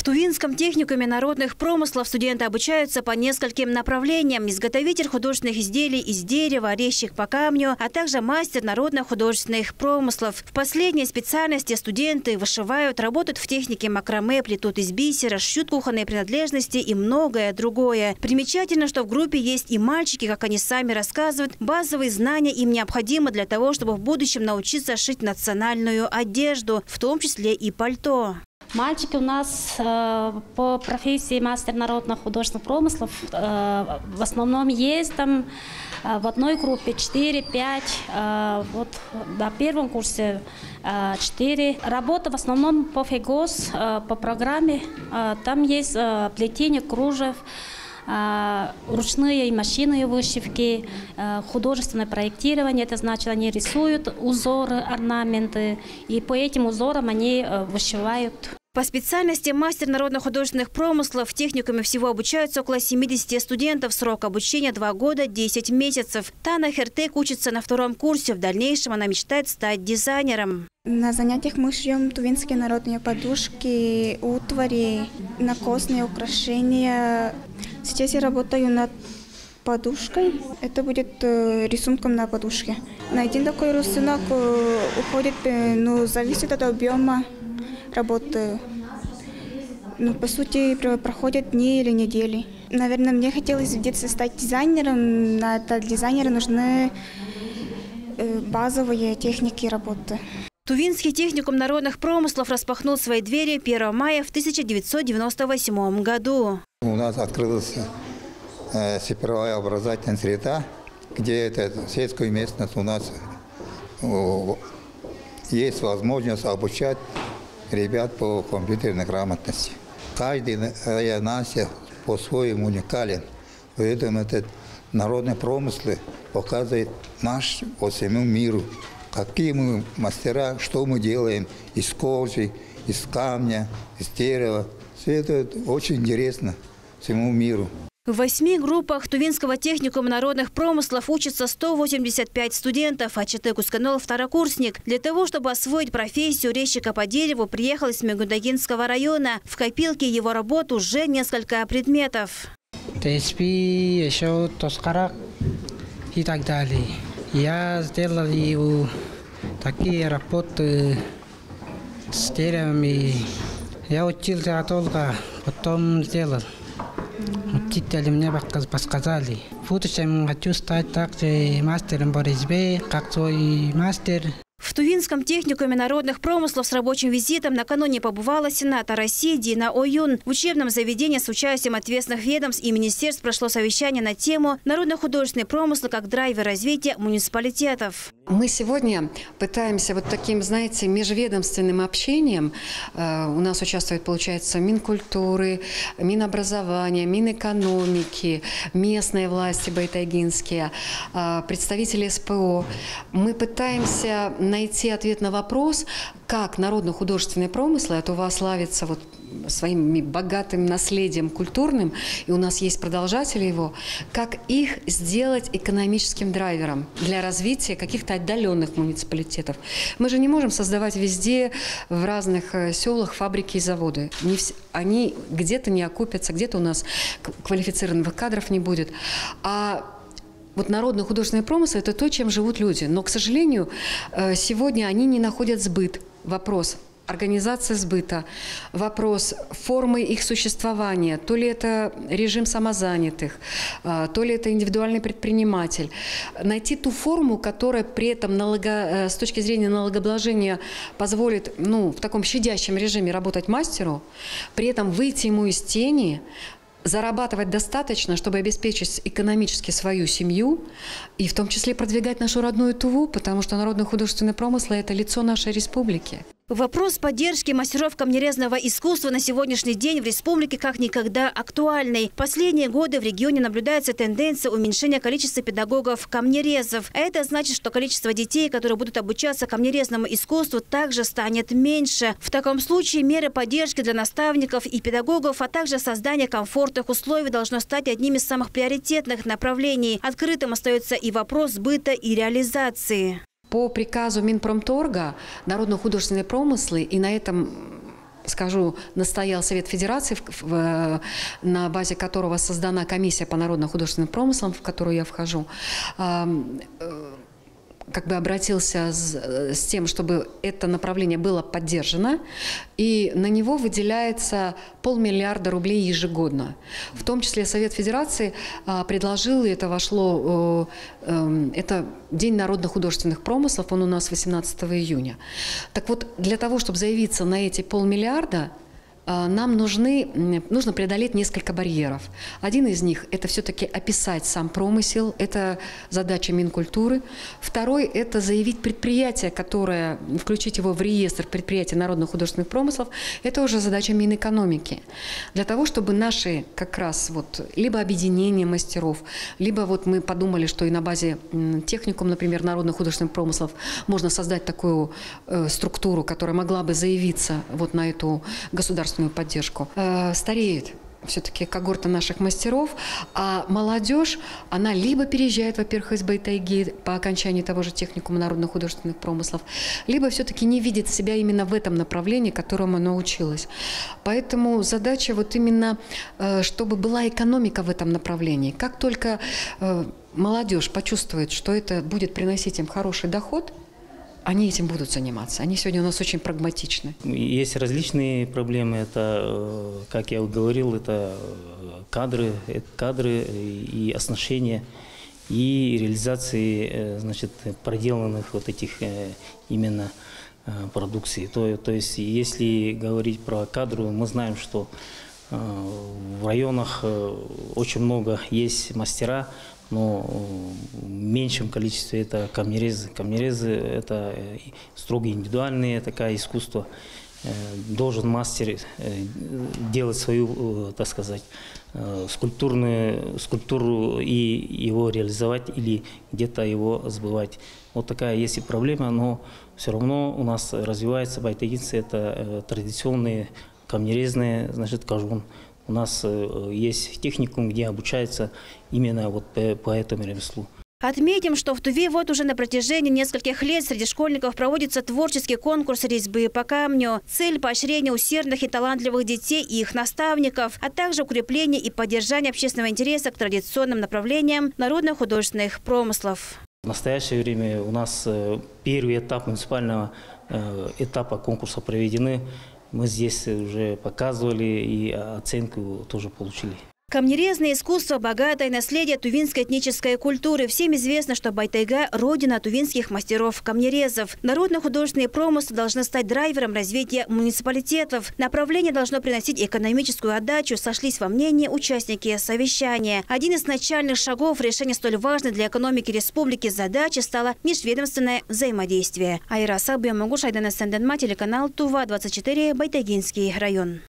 В Тувинском техникуме народных промыслов студенты обучаются по нескольким направлениям. Изготовитель художественных изделий из дерева, резчик по камню, а также мастер народных художественных промыслов. В последней специальности студенты вышивают, работают в технике макраме, плетут из бисера, шьют кухонные принадлежности и многое другое. Примечательно, что в группе есть и мальчики, как они сами рассказывают. Базовые знания им необходимы для того, чтобы в будущем научиться шить национальную одежду, в том числе и пальто. Мальчики у нас по профессии мастер народных художественных промыслов в основном есть там в одной группе 4-5, вот на первом курсе 4. Работа в основном по ФИГОС, по программе. Там есть плетение кружев, ручные и машинные вышивки, художественное проектирование. Это значит, они рисуют узоры, орнаменты, и по этим узорам они вышивают. По специальности мастер народных художественных промыслов в техникуме всего обучаются около 70 студентов. Срок обучения 2 года 10 месяцев. Тана Хертек учится на 2-м курсе. В дальнейшем она мечтает стать дизайнером. На занятиях мы шьем тувинские народные подушки, утвари, накосные украшения. Сейчас я работаю над подушкой. Это будет рисунком на подушке. На один такой рисунок уходит, зависит от объема работы. По сути, проходят дни или недели. Наверное, мне хотелось в детстве стать дизайнером. На это дизайнеру нужны базовые техники работы. Тувинский техникум народных промыслов распахнул свои двери 1 мая в 1998 году. У нас открылась сеперовая образовательная среда, где это сельская местность у нас есть возможность обучать ребят по компьютерной грамотности. Каждый нация по-своему уникален. Поэтому этот народные промыслы показывают наш по всему миру. Какие мы мастера, что мы делаем из кожи, из камня, из дерева. Все это очень интересно всему миру. В 8 группах Тувинского техникума народных промыслов учатся 185 студентов, а Чатек Усканол – второкурсник. Для того, чтобы освоить профессию резчика по дереву, приехал из Мегудагинского района. В копилке его работ уже несколько предметов. ТСП, еще тоскарак и так далее. Я сделал такие работы с деревом. Я учился долго, потом сделал. Учителя мне подсказали. В будущем хочу стать также мастером по резьбе, как свой мастер. В Тувинском техникуме народных промыслов с рабочим визитом накануне побывала сенатор России Дина Оюн. В учебном заведении с участием ответственных ведомств и министерств прошло совещание на тему «Народно-художественные промыслы как драйвер развития муниципалитетов». Мы сегодня пытаемся вот таким, знаете, межведомственным общением. У нас участвует, получается, Минкультуры, Минобразования, Минэкономики, местные власти байтайгинские, представители СПО. Мы пытаемся найти ответ на вопрос, как народно-художественные промыслы, а Тува славится вот своим богатым наследием культурным, и у нас есть продолжатели его, как их сделать экономическим драйвером для развития каких-то отдаленных муниципалитетов. Мы же не можем создавать везде, в разных селах, фабрики и заводы. Они где-то не окупятся, где-то у нас квалифицированных кадров не будет. А вот народные художественные промыслы – это то, чем живут люди. Но, к сожалению, сегодня они не находят сбыт. Вопрос организации сбыта, вопрос формы их существования. То ли это режим самозанятых, то ли это индивидуальный предприниматель. Найти ту форму, которая при этом с точки зрения налогообложения позволит в таком щадящем режиме работать мастеру, при этом выйти ему из тени, зарабатывать достаточно, чтобы обеспечить экономически свою семью и в том числе продвигать нашу родную Туву, потому что народные художественные промыслы – это лицо нашей республики. Вопрос поддержки мастеров камнерезного искусства на сегодняшний день в республике как никогда актуальный. Последние годы в регионе наблюдается тенденция уменьшения количества педагогов-камнерезов. Это значит, что количество детей, которые будут обучаться камнерезному искусству, также станет меньше. В таком случае меры поддержки для наставников и педагогов, а также создание комфортных условий должно стать одним из самых приоритетных направлений. Открытым остается и вопрос сбыта и реализации. По приказу Минпромторга народно-художественные промыслы, и на этом скажу, настоял Совет Федерации, на базе которого создана комиссия по народно-художественным промыслам, в которую я вхожу, как бы обратился с тем, чтобы это направление было поддержано, и на него выделяется 500 миллиарда рублей ежегодно. В том числе Совет Федерации предложил, и это вошло, это День народно-художественных промыслов, он у нас 18 июня. Так вот, для того, чтобы заявиться на эти 500 миллиарда, нам нужно преодолеть несколько барьеров. Один из них – это все-таки описать сам промысел, это задача Минкультуры. Второй – это заявить предприятие, которое, включить его в реестр предприятий народно-художественных промыслов, это уже задача Минэкономики. Для того, чтобы наши как раз либо объединение мастеров, либо мы подумали, что и на базе техникум, например, народно-художественных промыслов можно создать такую структуру, которая могла бы заявиться на эту государственную поддержку. Стареет все-таки когорта наших мастеров, а молодежь, она либо переезжает, во-первых, из Байтайги по окончании того же техникума народно-художественных промыслов, либо все-таки не видит себя именно в этом направлении, которому она училась. Поэтому задача именно, чтобы была экономика в этом направлении. Как только молодежь почувствует, что это будет приносить им хороший доход, они этим будут заниматься. Они сегодня у нас очень прагматичны. Есть различные проблемы. Это, как я говорил, это кадры и оснащение, и реализации, проделанных этих именно продукций. То есть, если говорить про кадры, мы знаем, что в районах очень много есть мастера, но в меньшем количестве это камнерезы. Камнерезы – это строго индивидуальное такое искусство. Должен мастер делать свою, так сказать, скульптуру и его реализовать или где-то его сбывать. Вот такая есть и проблема, но все равно у нас развивается байтайгинцы, это традиционные камнерезные, кажун. У нас есть техникум, где обучается именно по этому ремеслу. Отметим, что в Туве уже на протяжении нескольких лет среди школьников проводится творческий конкурс резьбы по камню. Цель – поощрение усердных и талантливых детей и их наставников, а также укрепление и поддержание общественного интереса к традиционным направлениям народно-художественных промыслов. В настоящее время у нас первый этап муниципального этапа конкурса проведены. Мы здесь уже показывали и оценку тоже получили. Камнерезное искусство – богатое наследие тувинской этнической культуры. Всем известно, что Байтайга – родина тувинских мастеров-камнерезов. Народно-художественные промыслы должны стать драйвером развития муниципалитетов. Направление должно приносить экономическую отдачу, сошлись во мнении участники совещания. Один из начальных шагов решения столь важной для экономики республики задачи стало межведомственное взаимодействие. Айра Сабия Могуш, Айдана Сенденма, телеканал Тува-24, Байтайгинский район.